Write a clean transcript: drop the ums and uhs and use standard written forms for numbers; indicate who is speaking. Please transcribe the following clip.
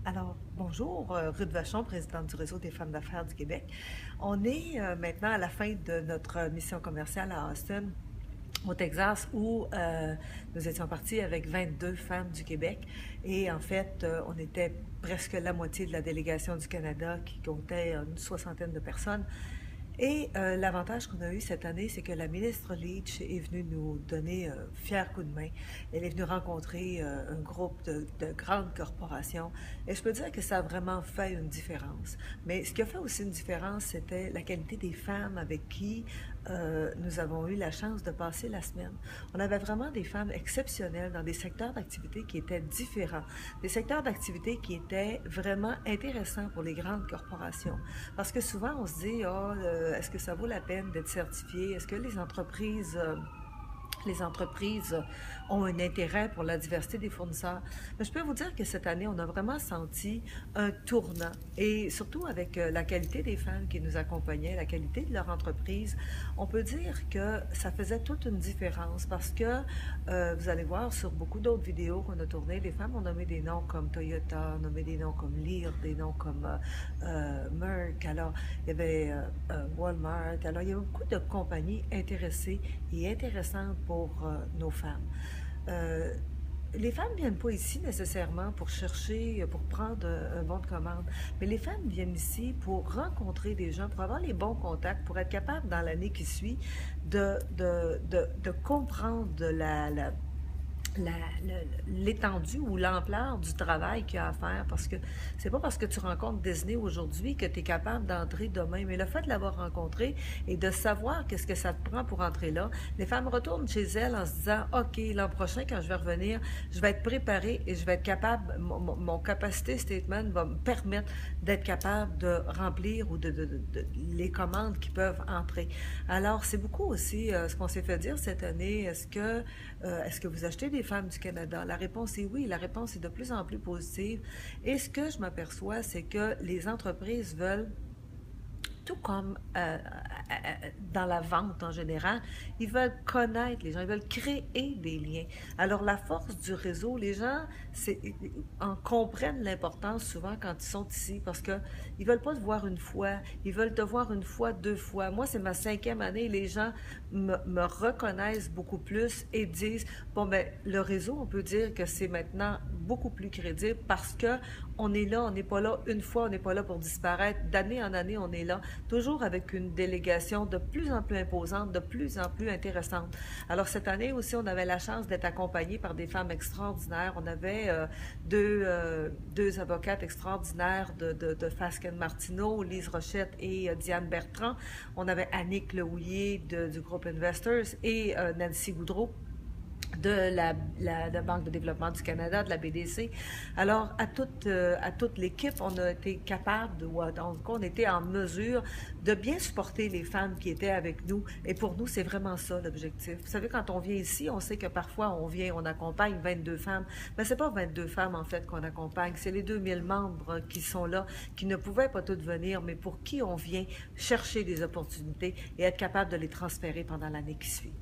Speaker 1: Alors, bonjour, Ruth Vachon, présidente du Réseau des femmes d'affaires du Québec. On est maintenant à la fin de notre mission commerciale à Austin, au Texas, où nous étions partis avec 22 femmes du Québec. Et en fait, on était presque la moitié de la délégation du Canada qui comptait une soixantaine de personnes. Et l'avantage qu'on a eu cette année, c'est que la ministre Leach est venue nous donner un fier coup de main. Elle est venue rencontrer un groupe de grandes corporations. Et je peux dire que ça a vraiment fait une différence. Mais ce qui a fait aussi une différence, c'était la qualité des femmes avec qui nous avons eu la chance de passer la semaine. On avait vraiment des femmes exceptionnelles dans des secteurs d'activité qui étaient différents, des secteurs d'activité qui étaient vraiment intéressants pour les grandes corporations. Parce que souvent, on se dit, oh, est-ce que ça vaut la peine d'être certifié? Est-ce que les entreprises ont un intérêt pour la diversité des fournisseurs. Mais je peux vous dire que cette année, on a vraiment senti un tournant, et surtout avec la qualité des femmes qui nous accompagnaient, la qualité de leur entreprise, on peut dire que ça faisait toute une différence parce que vous allez voir sur beaucoup d'autres vidéos qu'on a tournées, les femmes ont nommé des noms comme Toyota, ont nommé des noms comme Lear, des noms comme Merck, alors il y avait Walmart, alors il y avait beaucoup de compagnies intéressées et intéressantes pour nos femmes. Euh, les femmes ne viennent pas ici nécessairement pour chercher, pour prendre un bon de commande, mais les femmes viennent ici pour rencontrer des gens, pour avoir les bons contacts, pour être capable dans l'année qui suit de comprendre l'étendue ou l'ampleur du travail qu'il y a à faire, parce que c'est pas parce que tu rencontres Disney aujourd'hui que tu es capable d'entrer demain, mais le fait de l'avoir rencontré et de savoir qu'est-ce que ça te prend pour entrer là, les femmes retournent chez elles en se disant, OK, l'an prochain, quand je vais revenir, je vais être préparée et je vais être capable, mon capacité statement va me permettre d'être capable de remplir ou les commandes qui peuvent entrer. Alors, c'est beaucoup aussi ce qu'on s'est fait dire cette année. Est-ce que vous achetez des femmes du Canada? La réponse est oui. La réponse est de plus en plus positive. Et ce que je m'aperçois, c'est que les entreprises veulent tout comme dans la vente en général, ils veulent connaître les gens, ils veulent créer des liens. Alors la force du réseau, les gens en comprennent l'importance souvent quand ils sont ici parce que ils veulent pas te voir une fois, ils veulent te voir une fois, deux fois. Moi, c'est ma cinquième année, les gens me reconnaissent beaucoup plus et disent, bon ben le réseau, on peut dire que c'est maintenant beaucoup plus crédible parce que on est là, on n'est pas là une fois, on n'est pas là pour disparaître. D'année en année, on est là, toujours avec une délégation de plus en plus imposante, de plus en plus intéressante. Alors cette année aussi, on avait la chance d'être accompagnés par des femmes extraordinaires. On avait deux avocates extraordinaires de Fasken Martineau, Lise Rochette et Diane Bertrand. On avait Annick Lehouillier du groupe Investors et Nancy Goudreau de la Banque de développement du Canada, de la BDC. Alors, à toute l'équipe, on a été capable, ou en tout cas, on était en mesure de bien supporter les femmes qui étaient avec nous. Et pour nous, c'est vraiment ça l'objectif. Vous savez, quand on vient ici, on sait que parfois, on accompagne 22 femmes. Mais c'est pas 22 femmes, en fait, qu'on accompagne. C'est les 2000 membres qui sont là, qui ne pouvaient pas toutes venir, mais pour qui on vient chercher des opportunités et être capable de les transférer pendant l'année qui suit.